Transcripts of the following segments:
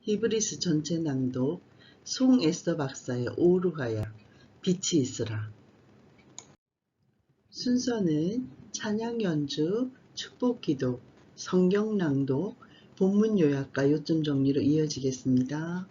히브리스 전체 낭독 송에스더 박사의 오르가야 빛이 있으라. 순서는 찬양 연주, 축복기도, 성경 낭독, 본문 요약과 요점 정리로 이어지겠습니다.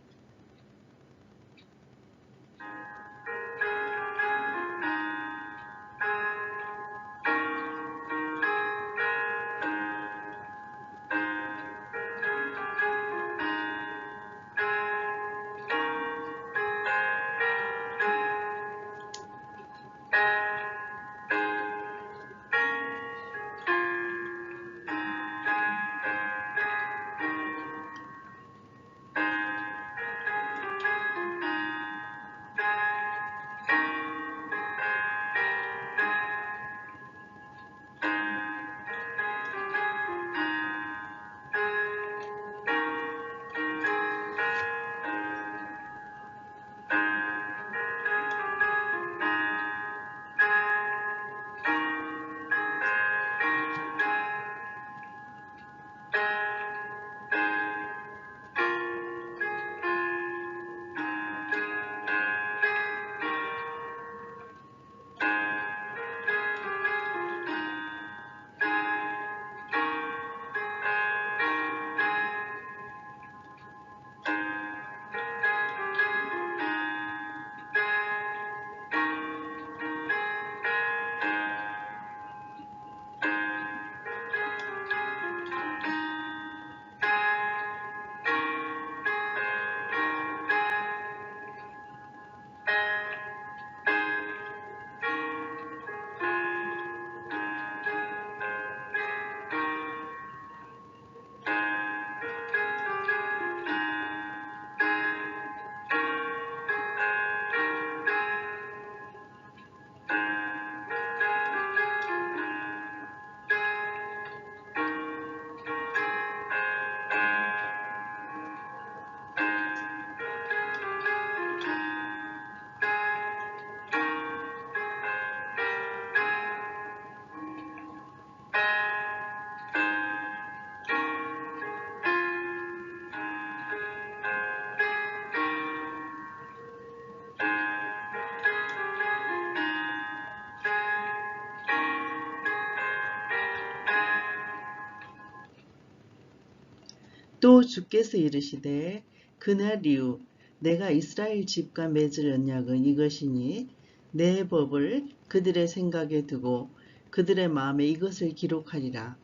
또 주께서 이르시되 그날 이후 내가 이스라엘 집과 맺을 언약은 이것이니 내 법을 그들의 생각에 두고 그들의 마음에 이것을 기록하리라.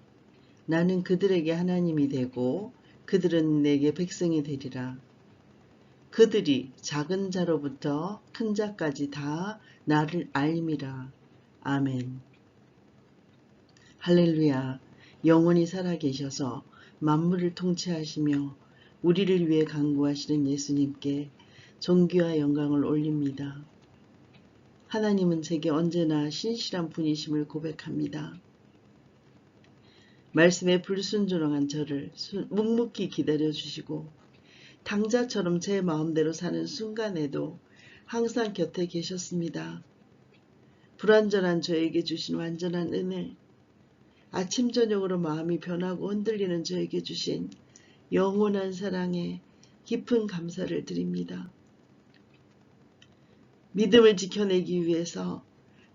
나는 그들에게 하나님이 되고 그들은 내게 백성이 되리라. 그들이 작은 자로부터 큰 자까지 다 나를 알미라. 아멘. 할렐루야. 영원히 살아계셔서 만물을 통치하시며 우리를 위해 간구하시는 예수님께 존귀와 영광을 올립니다. 하나님은 제게 언제나 신실한 분이심을 고백합니다. 말씀에 불순종한 저를 묵묵히 기다려주시고 당자처럼 제 마음대로 사는 순간에도 항상 곁에 계셨습니다. 불완전한 저에게 주신 완전한 은혜, 아침 저녁으로 마음이 변하고 흔들리는 저에게 주신 영원한 사랑에 깊은 감사를 드립니다. 믿음을 지켜내기 위해서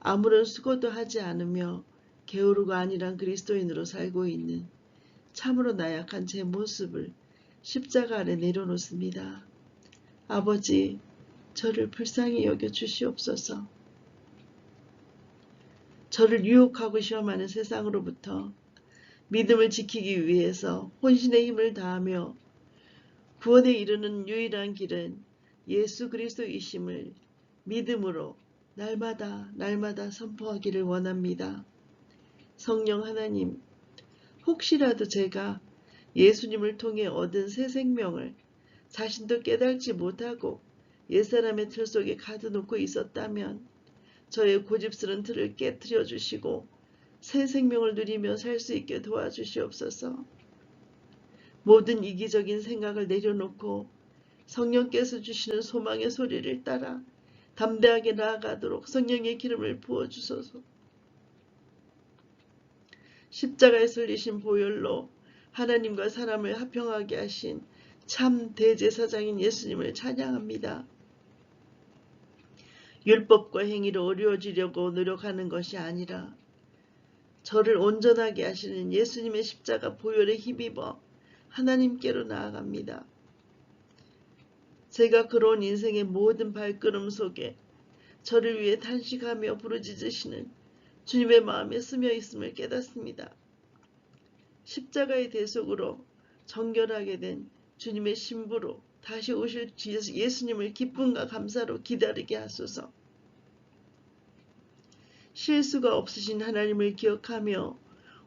아무런 수고도 하지 않으며 게으르고 안일한 그리스도인으로 살고 있는 참으로 나약한 제 모습을 십자가 아래 내려놓습니다. 아버지, 저를 불쌍히 여겨 주시옵소서. 저를 유혹하고 시험하는 세상으로부터 믿음을 지키기 위해서 혼신의 힘을 다하며 구원에 이르는 유일한 길은 예수 그리스도이심을 믿음으로 날마다 선포하기를 원합니다. 성령 하나님, 혹시라도 제가 예수님을 통해 얻은 새 생명을 자신도 깨달지 못하고 옛사람의 틀 속에 가둬놓고 있었다면 저의 고집스런 틀을 깨트려 주시고 새 생명을 누리며 살 수 있게 도와주시옵소서. 모든 이기적인 생각을 내려놓고 성령께서 주시는 소망의 소리를 따라 담대하게 나아가도록 성령의 기름을 부어주소서. 십자가에 설리신 보혈로 하나님과 사람을 화평하게 하신 참 대제사장인 예수님을 찬양합니다. 율법과 행위로 어려워지려고 노력하는 것이 아니라 저를 온전하게 하시는 예수님의 십자가 보혈에 힘입어 하나님께로 나아갑니다. 제가 걸어온 인생의 모든 발걸음 속에 저를 위해 탄식하며 부르짖으시는 주님의 마음에 스며 있음을 깨닫습니다. 십자가의 대속으로 정결하게 된 주님의 신부로 다시 오실 예수님을 기쁨과 감사로 기다리게 하소서. 실수가 없으신 하나님을 기억하며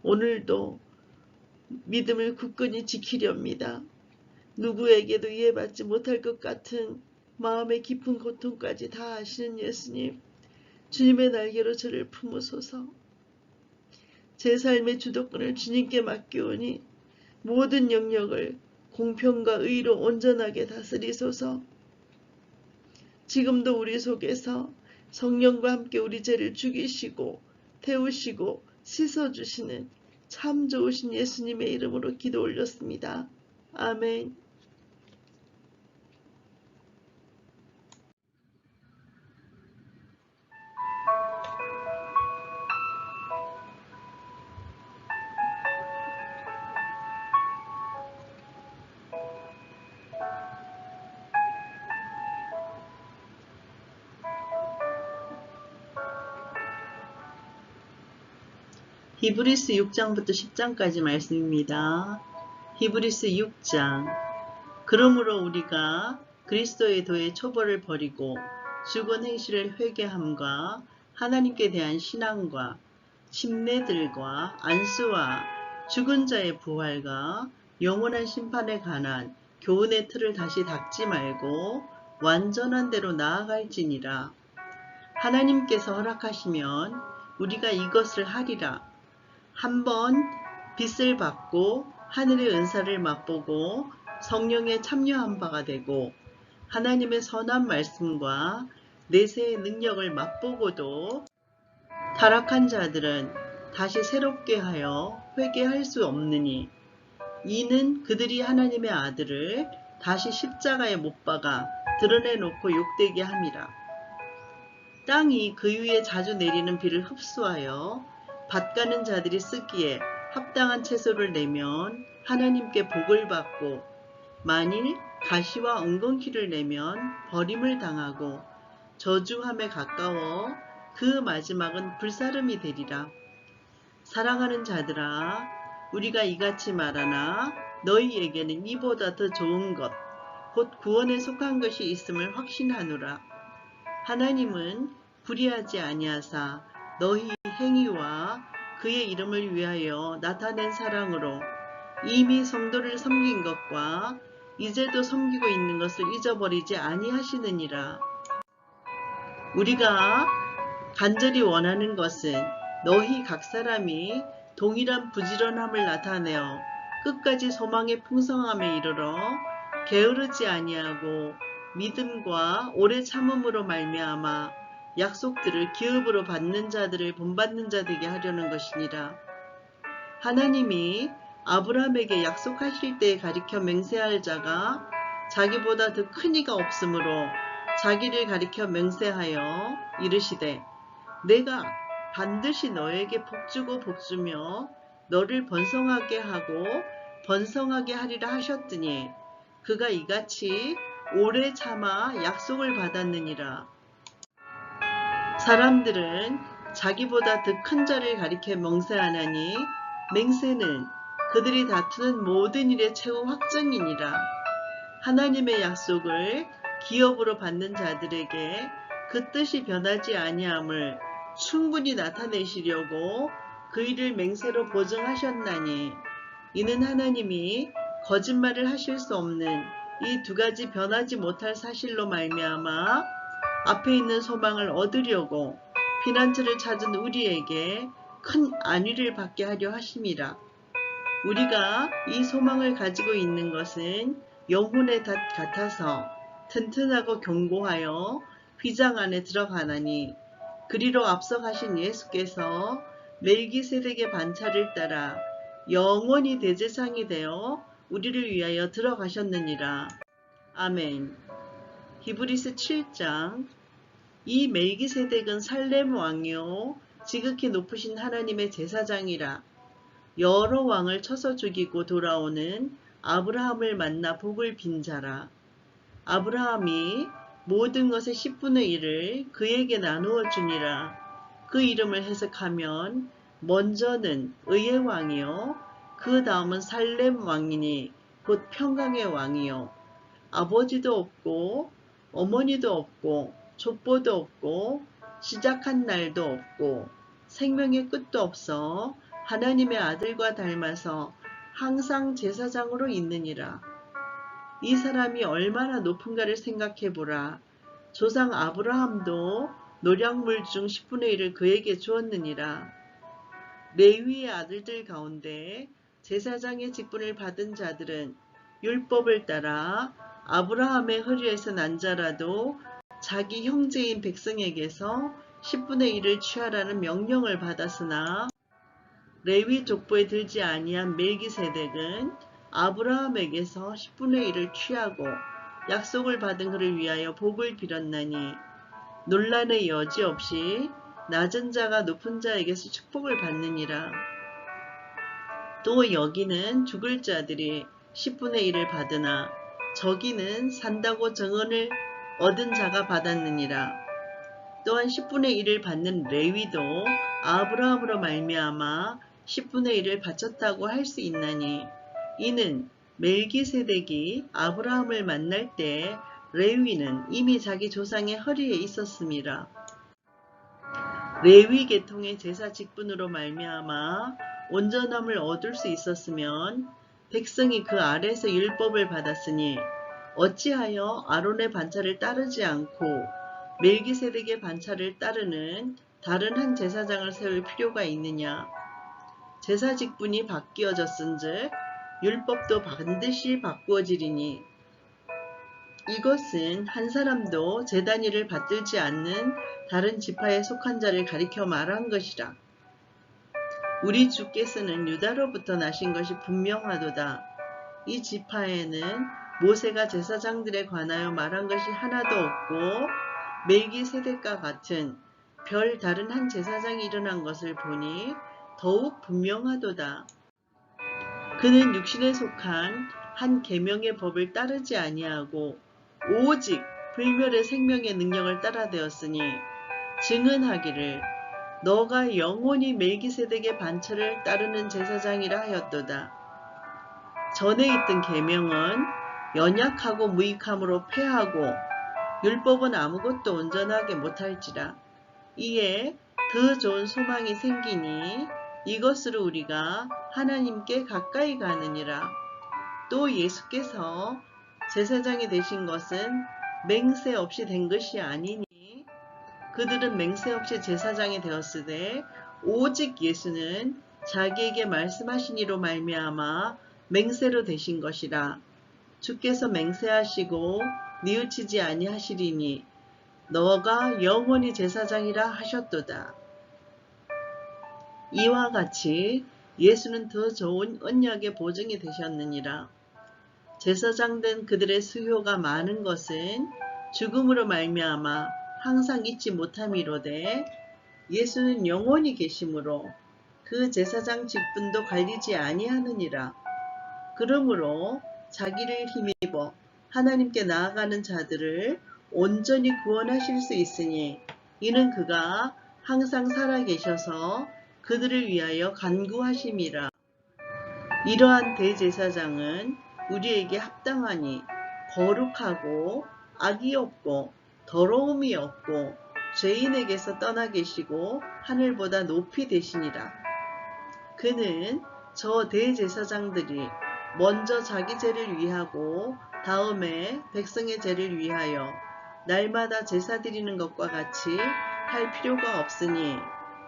오늘도 믿음을 굳건히 지키렵니다. 누구에게도 이해받지 못할 것 같은 마음의 깊은 고통까지 다 아시는 예수님, 주님의 날개로 저를 품으소서. 제 삶의 주도권을 주님께 맡기오니 모든 영역을 공평과 의로 온전하게 다스리소서. 지금도 우리 속에서 성령과 함께 우리 죄를 죽이시고 태우시고 씻어주시는 참 좋으신 예수님의 이름으로 기도 올렸습니다. 아멘. 히브리스 6장부터 10장까지 말씀입니다. 히브리스 6장. 그러므로 우리가 그리스도의 도의 초벌을 버리고 죽은 행실을 회개함과 하나님께 대한 신앙과 침례들과 안수와 죽은 자의 부활과 영원한 심판에 관한 교훈의 틀을 다시 닦지 말고 완전한 대로 나아갈지니라. 하나님께서 허락하시면 우리가 이것을 하리라. 한번 빛을 받고 하늘의 은사를 맛보고 성령에 참여한 바가 되고 하나님의 선한 말씀과 내세의 능력을 맛보고도 타락한 자들은 다시 새롭게 하여 회개할 수 없느니 이는 그들이 하나님의 아들을 다시 십자가에 못 박아 드러내놓고 욕되게 함이라. 땅이 그 위에 자주 내리는 비를 흡수하여 밭가는 자들이 쓰기에 합당한 채소를 내면 하나님께 복을 받고 만일 가시와 엉겅퀴를 내면 버림을 당하고 저주함에 가까워 그 마지막은 불사름이 되리라. 사랑하는 자들아, 우리가 이같이 말하나 너희에게는 이보다 더 좋은 것, 곧 구원에 속한 것이 있음을 확신하노라. 하나님은 불의하지 아니하사 너희 행위와 그의 이름을 위하여 나타낸 사랑으로 이미 성도를 섬긴 것과 이제도 섬기고 있는 것을 잊어버리지 아니하시느니라. 우리가 간절히 원하는 것은 너희 각 사람이 동일한 부지런함을 나타내어 끝까지 소망의 풍성함에 이르러 게으르지 아니하고 믿음과 오래 참음으로 말미암아 약속들을 기업으로 받는 자들을 본받는 자 되게 하려는 것이니라. 하나님이 아브라함에게 약속하실 때에 가리켜 맹세할 자가 자기보다 더 큰 이가 없으므로 자기를 가리켜 맹세하여 이르시되 내가 반드시 너에게 복주고 복주며 너를 번성하게 하고 번성하게 하리라 하셨더니 그가 이같이 오래 참아 약속을 받았느니라. 사람들은 자기보다 더 큰 자를 가리켜 맹세하나니 맹세는 그들이 다투는 모든 일의 최후 확정이니라. 하나님의 약속을 기업으로 받는 자들에게 그 뜻이 변하지 아니함을 충분히 나타내시려고 그 일을 맹세로 보증하셨나니 이는 하나님이 거짓말을 하실 수 없는 이 두 가지 변하지 못할 사실로 말미암아 앞에 있는 소망을 얻으려고 피난처를 찾은 우리에게 큰 안위를 받게 하려 하심이라. 우리가 이 소망을 가지고 있는 것은 영혼의 닷 같아서 튼튼하고 견고하여 휘장 안에 들어가나니 그리로 앞서 가신 예수께서 멜기세덱의 반차를 따라 영원히 대제사장이 되어 우리를 위하여 들어가셨느니라. 아멘. 히브리서 7장. 이 멜기세덱은 살렘 왕이요 지극히 높으신 하나님의 제사장이라. 여러 왕을 쳐서 죽이고 돌아오는 아브라함을 만나 복을 빈 자라. 아브라함이 모든 것의 10분의 1을 그에게 나누어 주니라. 그 이름을 해석하면 먼저는 의의 왕이요 그 다음은 살렘 왕이니 곧 평강의 왕이요 아버지도 없고 어머니도 없고 족보도 없고 시작한 날도 없고 생명의 끝도 없어 하나님의 아들과 닮아서 항상 제사장으로 있느니라. 이 사람이 얼마나 높은가를 생각해 보라. 조상 아브라함도 노략물 중 10분의 1을 그에게 주었느니라. 레위의 아들들 가운데 제사장의 직분을 받은 자들은 율법을 따라 아브라함의 허리에서 난 자라도 자기 형제인 백성에게서 10분의 1을 취하라는 명령을 받았으나 레위 족보에 들지 아니한 멜기세덱은 아브라함에게서 10분의 1을 취하고 약속을 받은 그를 위하여 복을 빌었나니 논란의 여지 없이 낮은 자가 높은 자에게서 축복을 받느니라. 또 여기는 죽을 자들이 10분의 1을 받으나 저기는 산다고 정언을 얻은 자가 받았느니라. 또한 10분의 1을 받는 레위도 아브라함으로 말미암아 10분의 1을 바쳤다고 할 수 있나니 이는 멜기세덱이 아브라함을 만날 때 레위는 이미 자기 조상의 허리에 있었음이라. 레위 계통의 제사 직분으로 말미암아 온전함을 얻을 수 있었으면 백성이 그 아래에서 율법을 받았으니 어찌하여 아론의 반차를 따르지 않고 멜기세덱의 반차를 따르는 다른 한 제사장을 세울 필요가 있느냐. 제사 직분이 바뀌어졌은즉 율법도 반드시 바꾸어지리니 이것은 한 사람도 제단위를 받들지 않는 다른 지파에 속한 자를 가리켜 말한 것이라. 우리 주께서는 유다로부터 나신 것이 분명하도다. 이 지파에는 모세가 제사장들에 관하여 말한 것이 하나도 없고 멜기세덱과 같은 별 다른 한 제사장이 일어난 것을 보니 더욱 분명하도다. 그는 육신에 속한 한 계명의 법을 따르지 아니하고 오직 불멸의 생명의 능력을 따라되었으니 증언하기를 너가 영원히 멜기세덱의 반차를 따르는 제사장이라 하였도다. 전에 있던 계명은 연약하고 무익함으로 패하고 율법은 아무것도 온전하게 못할지라. 이에 더 좋은 소망이 생기니 이것으로 우리가 하나님께 가까이 가느니라. 또 예수께서 제사장이 되신 것은 맹세 없이 된 것이 아니니 그들은 맹세 없이 제사장이 되었으되 오직 예수는 자기에게 말씀하신 이로 말미암아 맹세로 되신 것이라. 주께서 맹세하시고 뉘우치지 아니하시리니 너가 영원히 제사장이라 하셨도다. 이와 같이 예수는 더 좋은 언약의 보증이 되셨느니라. 제사장된 그들의 수요가 많은 것은 죽음으로 말미암아 항상 잊지 못함이로되 예수는 영원히 계심으로 그 제사장 직분도 갈리지 아니하느니라. 그러므로 자기를 힘입어 하나님께 나아가는 자들을 온전히 구원하실 수 있으니 이는 그가 항상 살아계셔서 그들을 위하여 간구하심이라. 이러한 대제사장은 우리에게 합당하니 거룩하고 악이 없고 더러움이 없고 죄인에게서 떠나 계시고 하늘보다 높이 되시니라. 그는 저 대제사장들이 먼저 자기 죄를 위하고 다음에 백성의 죄를 위하여 날마다 제사 드리는 것과 같이 할 필요가 없으니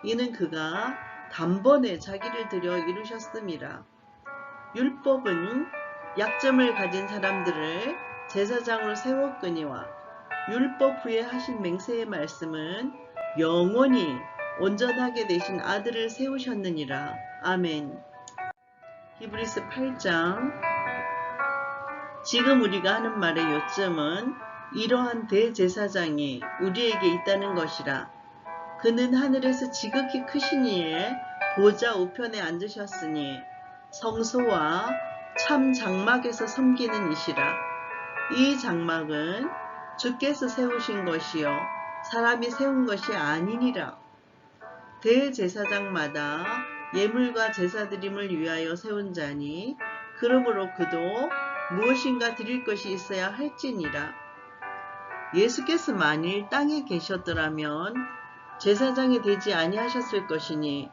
이는 그가 단번에 자기를 들여 이루셨음이라. 율법은 약점을 가진 사람들을 제사장으로 세웠거니와 율법 후에 하신 맹세의 말씀은 영원히 온전하게 되신 아들을 세우셨느니라. 아멘. 히브리서 8장. 지금 우리가 하는 말의 요점은 이러한 대제사장이 우리에게 있다는 것이라. 그는 하늘에서 지극히 크신 이의 보좌 우편에 앉으셨으니 성소와 참 장막에서 섬기는 이시라. 이 장막은 주께서 세우신 것이요 사람이 세운 것이 아니니라. 대제사장마다 예물과 제사드림을 위하여 세운 자니 그러므로 그도 무엇인가 드릴 것이 있어야 할지니라. 예수께서 만일 땅에 계셨더라면 제사장이 되지 아니하셨을 것이니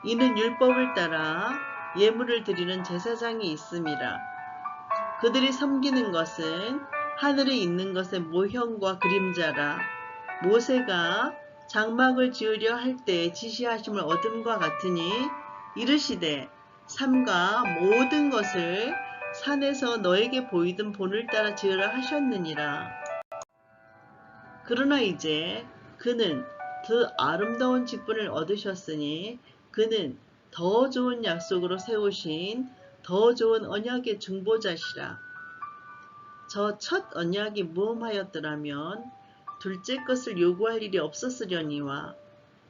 이는 율법을 따라 예물을 드리는 제사장이 있음이라. 그들이 섬기는 것은 하늘에 있는 것의 모형과 그림자라. 모세가 장막을 지으려 할 때 지시하심을 얻음과 같으니 이르시되 삼가 모든 것을 산에서 너에게 보이던 본을 따라 지으라 하셨느니라. 그러나 이제 그는 더 아름다운 직분을 얻으셨으니 그는 더 좋은 약속으로 세우신 더 좋은 언약의 중보자시라. 저 첫 언약이 무엄하였더라면 둘째 것을 요구할 일이 없었으려니와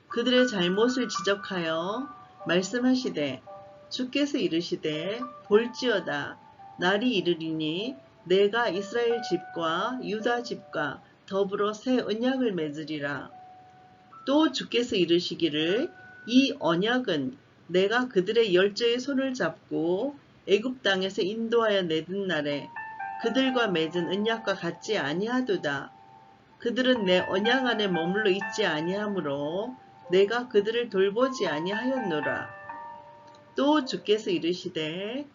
그들의 잘못을 지적하여 말씀하시되 주께서 이르시되 볼지어다 날이 이르리니 내가 이스라엘 집과 유다 집과 더불어 새 언약을 맺으리라. 또 주께서 이르시기를 이 언약은 내가 그들의 열조의 손을 잡고 애굽 땅에서 인도하여 내든 날에 그들과 맺은 언약과 같지 아니하도다. 그들은 내 언약 안에 머물러 있지 아니하므로 내가 그들을 돌보지 아니하였노라. 또 주께서 이르시되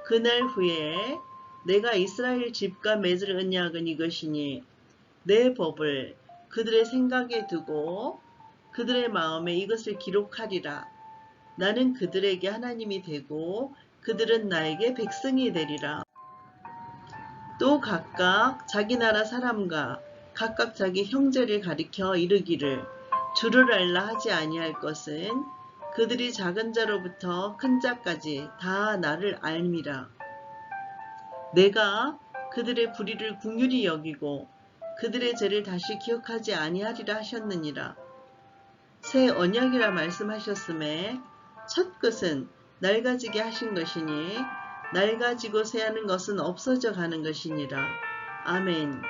그날 후에 내가 이스라엘 집과 맺을 언약은 이것이니 내 법을 그들의 생각에 두고 그들의 마음에 이것을 기록하리라. 나는 그들에게 하나님이 되고 그들은 나에게 백성이 되리라. 또 각각 자기 나라 사람과 각각 자기 형제를 가리켜 이르기를 주를 알라 하지 아니할 것은 그들이 작은 자로부터 큰 자까지 다 나를 알미라. 내가 그들의 불의를 긍휼히 여기고 그들의 죄를 다시 기억하지 아니하리라 하셨느니라. 새 언약이라 말씀하셨음에 첫 것은 낡아지게 하신 것이니 낡아지고 새하는 것은 없어져 가는 것이니라. 아멘.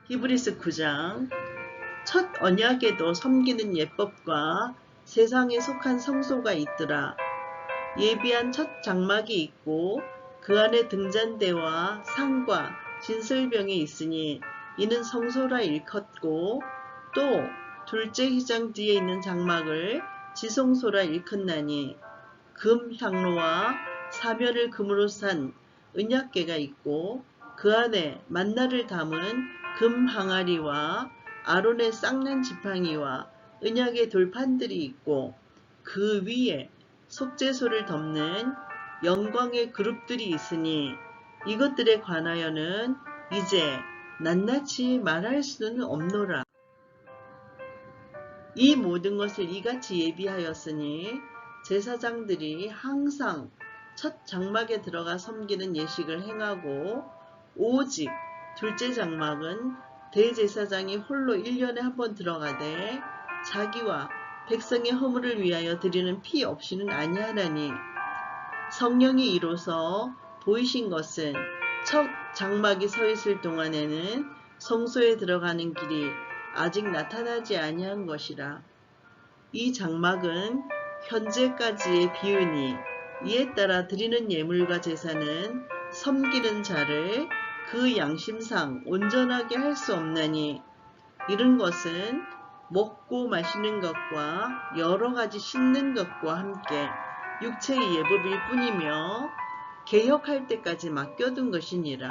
히브리서 9장. 첫 언약에도 섬기는 예법과 세상에 속한 성소가 있더라. 예비한 첫 장막이 있고 그 안에 등잔대와 상과 진설병이 있으니 이는 성소라 일컫고 또 둘째 휘장 뒤에 있는 장막을 지성소라 일컫나니 금 향로와 사면을 금으로 산 은약궤가 있고 그 안에 만나를 담은 금 항아리와 아론의 쌍난 지팡이와 은약의 돌판들이 있고 그 위에 속죄소를 덮는 영광의 그룹들이 있으니 이것들에 관하여는 이제 낱낱이 말할 수는 없노라. 이 모든 것을 이같이 예비하였으니 제사장들이 항상 첫 장막에 들어가 섬기는 예식을 행하고 오직 둘째 장막은 대제사장이 홀로 1년에 한 번 들어가되 자기와 백성의 허물을 위하여 드리는 피 없이는 아니하나니 성령이 이로써 보이신 것은 첫 장막이 서 있을 동안에는 성소에 들어가는 길이 아직 나타나지 아니한 것이라. 이 장막은 현재까지의 비유니 이에 따라 드리는 예물과 제사는 섬기는 자를 그 양심상 온전하게 할 수 없나니 이런 것은 먹고 마시는 것과 여러 가지 씻는 것과 함께 육체의 예법일 뿐이며 개혁할 때까지 맡겨둔 것이니라.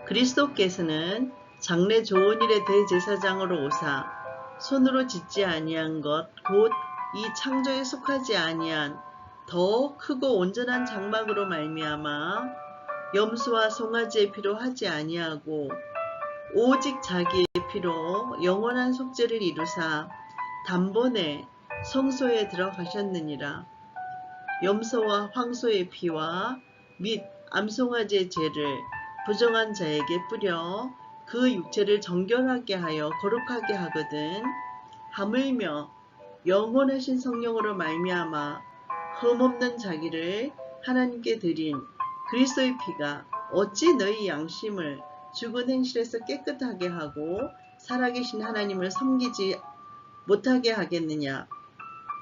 그리스도께서는 장래 좋은 일의 대제사장으로 오사 손으로 짓지 아니한 것 곧 이 창조에 속하지 아니한 더 크고 온전한 장막으로 말미암아 염소와 송아지의 피로 하지 아니하고 오직 자기의 피로 영원한 속죄를 이루사 단번에 성소에 들어가셨느니라. 염소와 황소의 피와 및 암송아지의 죄를 부정한 자에게 뿌려 그 육체를 정결하게 하여 거룩하게 하거든. 하물며 영원하신 성령으로 말미암아 흠없는 자기를 하나님께 드린 그리스도의 피가 어찌 너희 양심을 죽은 행실에서 깨끗하게 하고 살아계신 하나님을 섬기지 못하게 하겠느냐.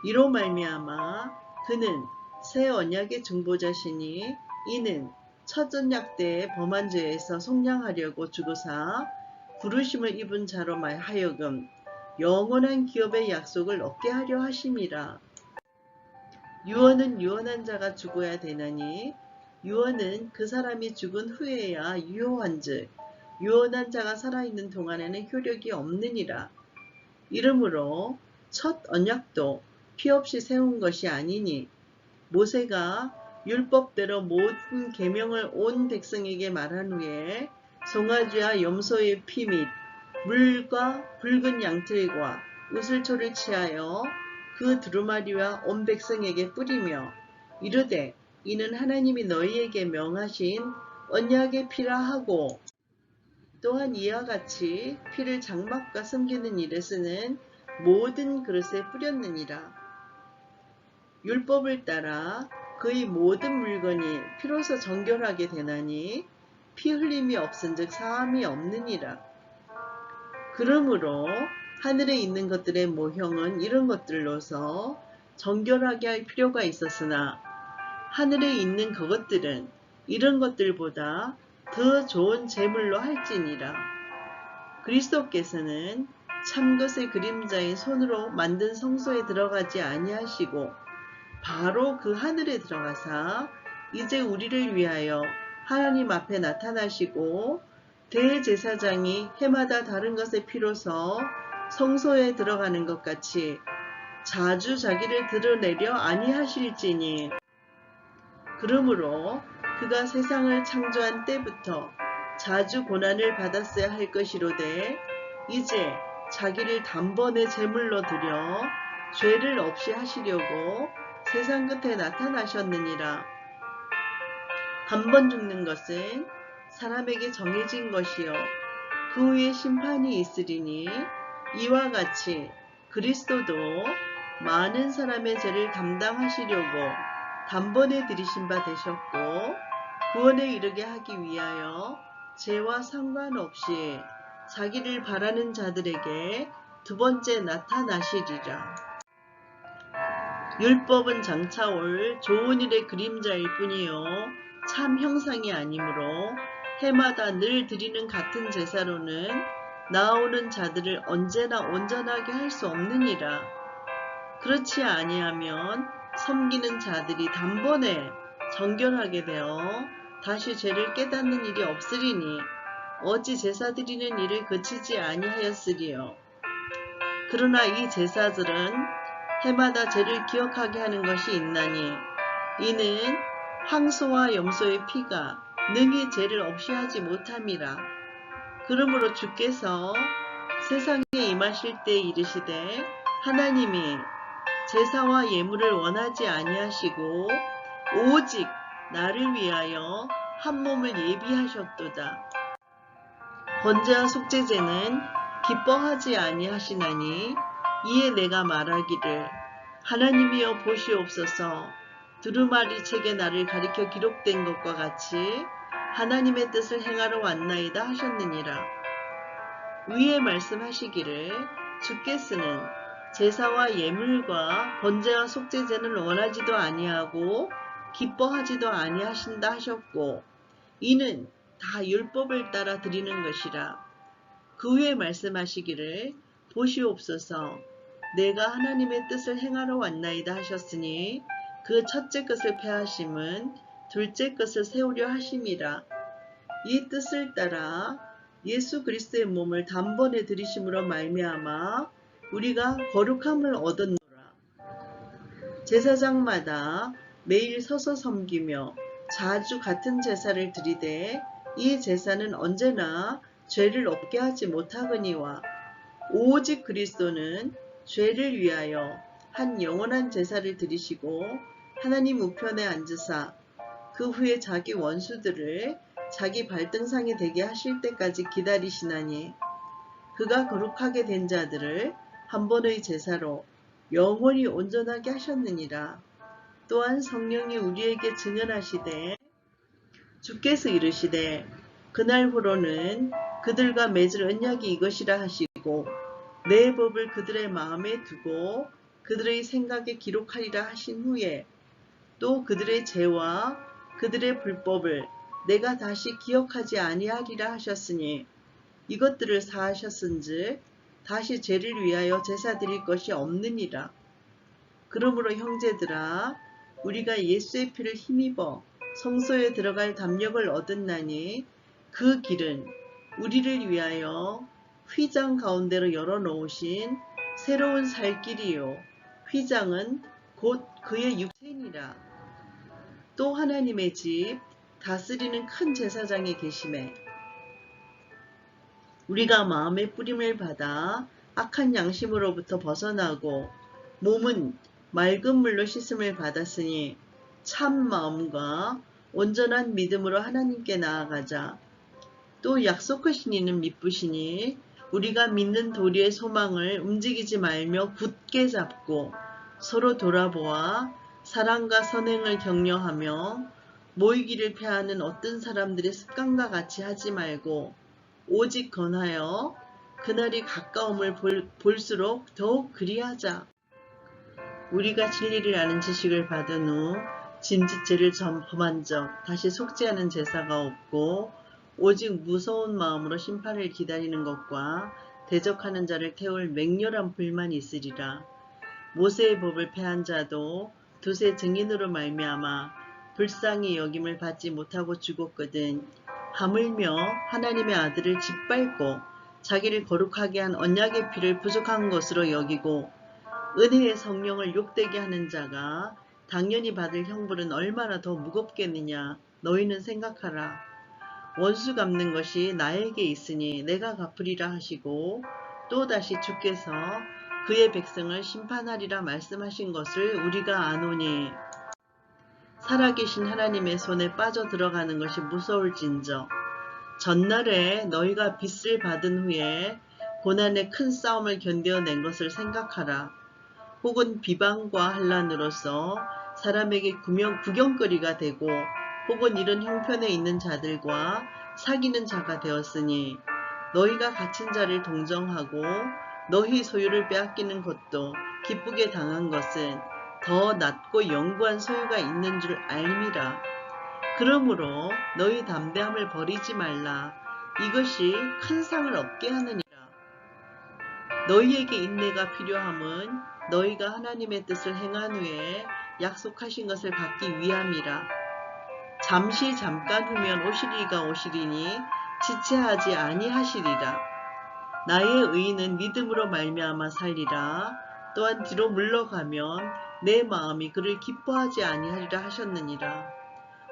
이로 말미암아 그는 새 언약의 중보자시니 이는 첫 언약 때의 범한 죄에서 속량하려고 죽으사 부르심을 입은 자로 하여금 영원한 기업의 약속을 얻게 하려 하심이라. 유언은 유언한 자가 죽어야 되나니 유언은 그 사람이 죽은 후에야 유효한즉 유언한 자가 살아있는 동안에는 효력이 없느니라. 이러므로 첫 언약도 피 없이 세운 것이 아니니 모세가 율법대로 모든 계명을 온 백성에게 말한 후에 송아지와 염소의 피 및 물과 붉은 양털과 우슬초를 취하여 그 두루마리와 온 백성에게 뿌리며 이르되 이는 하나님이 너희에게 명하신 언약의 피라 하고 또한 이와 같이 피를 장막과 섬기는 일에 쓰는 모든 그릇에 뿌렸느니라. 율법을 따라 그의 모든 물건이 피로서 정결하게 되나니 피 흘림이 없은즉 사함이 없느니라. 그러므로 하늘에 있는 것들의 모형은 이런 것들로서 정결하게 할 필요가 있었으나 하늘에 있는 그것들은 이런 것들보다 더 좋은 제물로 할지니라. 그리스도께서는 참것의 그림자인 손으로 만든 성소에 들어가지 아니하시고 바로 그 하늘에 들어가사 이제 우리를 위하여 하나님 앞에 나타나시고 대제사장이 해마다 다른 것의 피로서 성소에 들어가는 것 같이 자주 자기를 드러내려 아니하실지니 그러므로 그가 세상을 창조한 때부터 자주 고난을 받았어야 할 것이로되 이제 자기를 단번에 제물로 드려 죄를 없이 하시려고 세상 끝에 나타나셨느니라. 한 번 죽는 것은 사람에게 정해진 것이요 그 후에 심판이 있으리니 이와 같이 그리스도도 많은 사람의 죄를 감당하시려고 단번에 들이신 바 되셨고 구원에 이르게 하기 위하여 죄와 상관없이 자기를 바라는 자들에게 두 번째 나타나시리라. 율법은 장차 올 좋은 일의 그림자일 뿐이요 참 형상이 아니므로 해마다 늘 드리는 같은 제사로는 나아오는 자들을 언제나 온전하게 할 수 없느니라. 그렇지 아니하면 섬기는 자들이 단번에 정결하게 되어 다시 죄를 깨닫는 일이 없으리니 어찌 제사 드리는 일을 그치지 아니하였으리요. 그러나 이 제사들은 해마다 죄를 기억하게 하는 것이 있나니 이는 황소와 염소의 피가 능히 죄를 없이 하지 못함이라. 그러므로 주께서 세상에 임하실 때 이르시되 하나님이 제사와 예물을 원하지 아니하시고 오직 나를 위하여 한 몸을 예비하셨도다. 번제와 속죄제는 기뻐하지 아니하시나니 이에 내가 말하기를 하나님이여 보시옵소서 두루마리 책에 나를 가리켜 기록된 것과 같이 하나님의 뜻을 행하러 왔나이다 하셨느니라. 위에 말씀하시기를 주께서는 제사와 예물과 번제와 속죄제는 원하지도 아니하고 기뻐하지도 아니하신다 하셨고 이는 다 율법을 따라 드리는 것이라. 그 후에 말씀하시기를 보시옵소서 내가 하나님의 뜻을 행하러 왔나이다 하셨으니 그 첫째 것을 폐하심은 둘째 것을 세우려 하심이라. 이 뜻을 따라 예수 그리스도의 몸을 단번에 들이심으로 말미암아 우리가 거룩함을 얻었노라. 제사장마다 매일 서서 섬기며 자주 같은 제사를 드리되 이 제사는 언제나 죄를 없게 하지 못하거니와 오직 그리스도는 죄를 위하여 한 영원한 제사를 드리시고 하나님 우편에 앉으사 그 후에 자기 원수들을 자기 발등상에 되게 하실 때까지 기다리시나니 그가 거룩하게 된 자들을 한 번의 제사로 영원히 온전하게 하셨느니라. 또한 성령이 우리에게 증언하시되 주께서 이르시되 그날부로는 그들과 맺을 언약이 이것이라 하시고 내 법을 그들의 마음에 두고 그들의 생각에 기록하리라 하신 후에 또 그들의 죄와 그들의 불법을 내가 다시 기억하지 아니하리라 하셨으니 이것들을 사하셨은즉 다시 죄를 위하여 제사 드릴 것이 없느니라. 그러므로 형제들아 우리가 예수의 피를 힘입어 성소에 들어갈 담력을 얻었나니 그 길은 우리를 위하여 휘장 가운데로 열어놓으신 새로운 살 길이요 휘장은 곧 그의 육체니라. 또 하나님의 집 다스리는 큰 제사장이 계심에 우리가 마음의 뿌림을 받아 악한 양심으로부터 벗어나고 몸은 맑은 물로 씻음을 받았으니 참 마음과 온전한 믿음으로 하나님께 나아가자. 또 약속하신 이는 미쁘시니 우리가 믿는 도리의 소망을 움직이지 말며 굳게 잡고 서로 돌아보아 사랑과 선행을 격려하며 모이기를 패하는 어떤 사람들의 습관과 같이 하지 말고 오직 권하여 그날이 가까움을 볼수록 더욱 그리하자. 우리가 진리를 아는 지식을 받은 후 짐짓죄를 범한 적 다시 속죄하는 제사가 없고 오직 무서운 마음으로 심판을 기다리는 것과 대적하는 자를 태울 맹렬한 불만이 있으리라. 모세의 법을 패한 자도 두세 증인으로 말미암아 불쌍히 여김을 받지 못하고 죽었거든. 하물며 하나님의 아들을 짓밟고 자기를 거룩하게 한 언약의 피를 부족한 것으로 여기고 은혜의 성령을 욕되게 하는 자가 당연히 받을 형벌은 얼마나 더 무겁겠느냐. 너희는 생각하라. 원수 갚는 것이 나에게 있으니 내가 갚으리라 하시고 또다시 주께서 그의 백성을 심판하리라 말씀하신 것을 우리가 아노니 살아계신 하나님의 손에 빠져 들어가는 것이 무서울진저 전날에 너희가 빚을 받은 후에 고난의 큰 싸움을 견뎌낸 것을 생각하라. 혹은 비방과 환난으로서 사람에게 구경거리가 되고 혹은 이런 형편에 있는 자들과 사귀는 자가 되었으니 너희가 갇힌 자를 동정하고 너희 소유를 빼앗기는 것도 기쁘게 당한 것은 더 낮고 영구한 소유가 있는 줄 알미라. 그러므로 너희 담대함을 버리지 말라. 이것이 큰 상을 얻게 하느니라. 너희에게 인내가 필요함은 너희가 하나님의 뜻을 행한 후에 약속하신 것을 받기 위함이라. 잠시 잠깐 후면 오시리가 오시리니 지체하지 아니하시리라. 나의 의인은 믿음으로 말미암아 살리라. 또한 뒤로 물러가면 내 마음이 그를 기뻐하지 아니하리라 하셨느니라.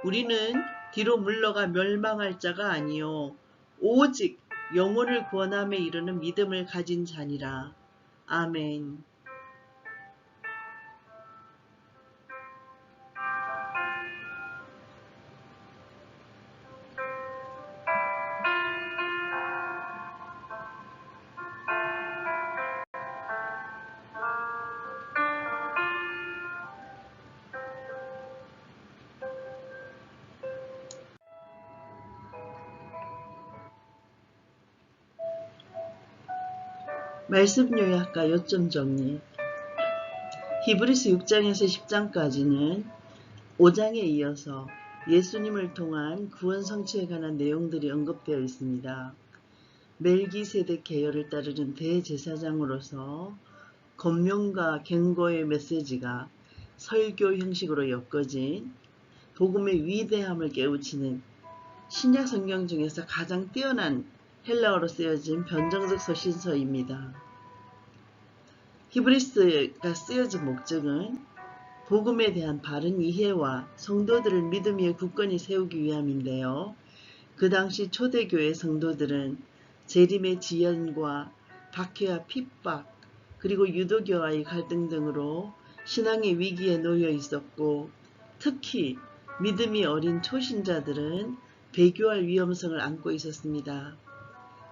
우리는 뒤로 물러가 멸망할 자가 아니요 오직 영혼을 구원함에 이르는 믿음을 가진 자니라. 아멘. 말씀 요약과 요점 정리. 히브리서 6장에서 10장까지는 5장에 이어서 예수님을 통한 구원 성취에 관한 내용들이 언급되어 있습니다. 멜기세덱 계열을 따르는 대제사장으로서 권면과 경고의 메시지가 설교 형식으로 엮어진 복음의 위대함을 깨우치는 신약 성경 중에서 가장 뛰어난 헬라어로 쓰여진 변정적 서신서입니다. 히브리서가 쓰여진 목적은 복음에 대한 바른 이해와 성도들을 믿음 위에 굳건히 세우기 위함인데요. 그 당시 초대교회 성도들은 재림의 지연과 박해와 핍박, 그리고 유도교와의 갈등 등으로 신앙의 위기에 놓여 있었고 특히 믿음이 어린 초신자들은 배교할 위험성을 안고 있었습니다.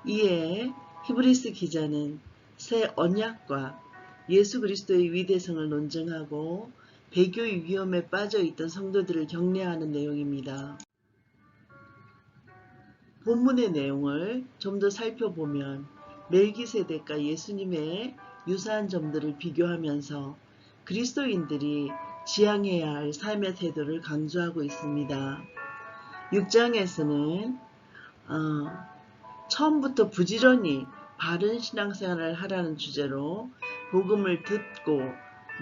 이에 히브리스 기자는 새 언약과 예수 그리스도의 위대성을 논증하고 배교의 위험에 빠져 있던 성도들을 격려하는 내용입니다. 본문의 내용을 좀 더 살펴보면 멜기세덱과 예수님의 유사한 점들을 비교하면서 그리스도인들이 지향해야 할 삶의 태도를 강조하고 있습니다. 6장에서는 처음부터 부지런히 바른 신앙생활을 하라는 주제로 복음을 듣고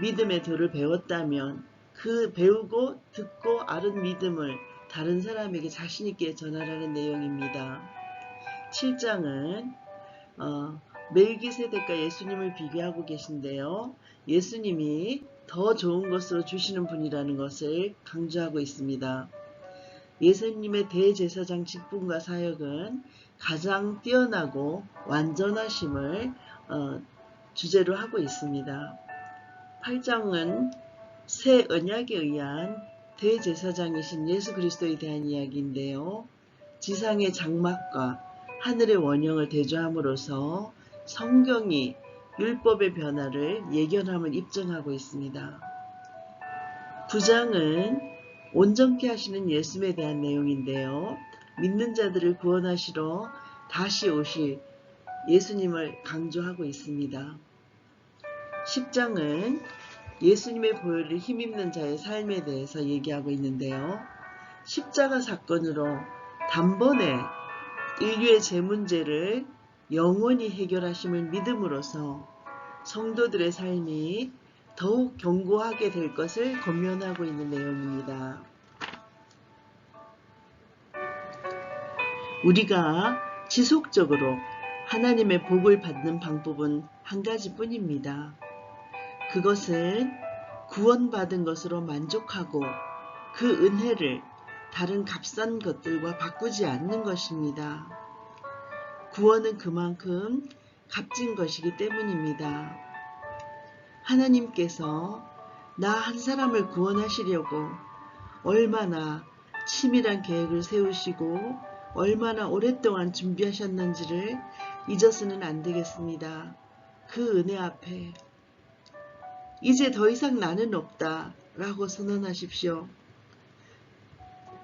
믿음의 도를 배웠다면 그 배우고 듣고 앓은 믿음을 다른 사람에게 자신있게 전하라는 내용입니다. 7장은 멜기세덱과 예수님을 비교하고 계신데요. 예수님이 더 좋은 것으로 주시는 분이라는 것을 강조하고 있습니다. 예수님의 대제사장 직분과 사역은 가장 뛰어나고 완전하심을 주제로 하고 있습니다. 8장은 새 언약에 의한 대제사장이신 예수 그리스도에 대한 이야기인데요. 지상의 장막과 하늘의 원형을 대조함으로써 성경이 율법의 변화를 예견함을 입증하고 있습니다. 9장은 온전케 하시는 예수님에 대한 내용인데요. 믿는 자들을 구원하시러 다시 오실 예수님을 강조하고 있습니다. 10장은 예수님의 보혈을 힘입는 자의 삶에 대해서 얘기하고 있는데요. 십자가 사건으로 단번에 인류의 제 문제를 영원히 해결하심을 믿음으로써 성도들의 삶이 더욱 견고하게 될 것을 권면하고 있는 내용입니다. 우리가 지속적으로 하나님의 복을 받는 방법은 한 가지뿐입니다. 그것은 구원받은 것으로 만족하고 그 은혜를 다른 값싼 것들과 바꾸지 않는 것입니다. 구원은 그만큼 값진 것이기 때문입니다. 하나님께서 나 한 사람을 구원하시려고 얼마나 치밀한 계획을 세우시고 얼마나 오랫동안 준비하셨는지를 잊어서는 안 되겠습니다. 그 은혜 앞에 이제 더 이상 나는 없다 라고 선언하십시오.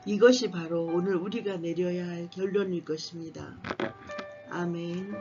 이것이 바로 오늘 우리가 내려야 할 결론일 것입니다. 아멘.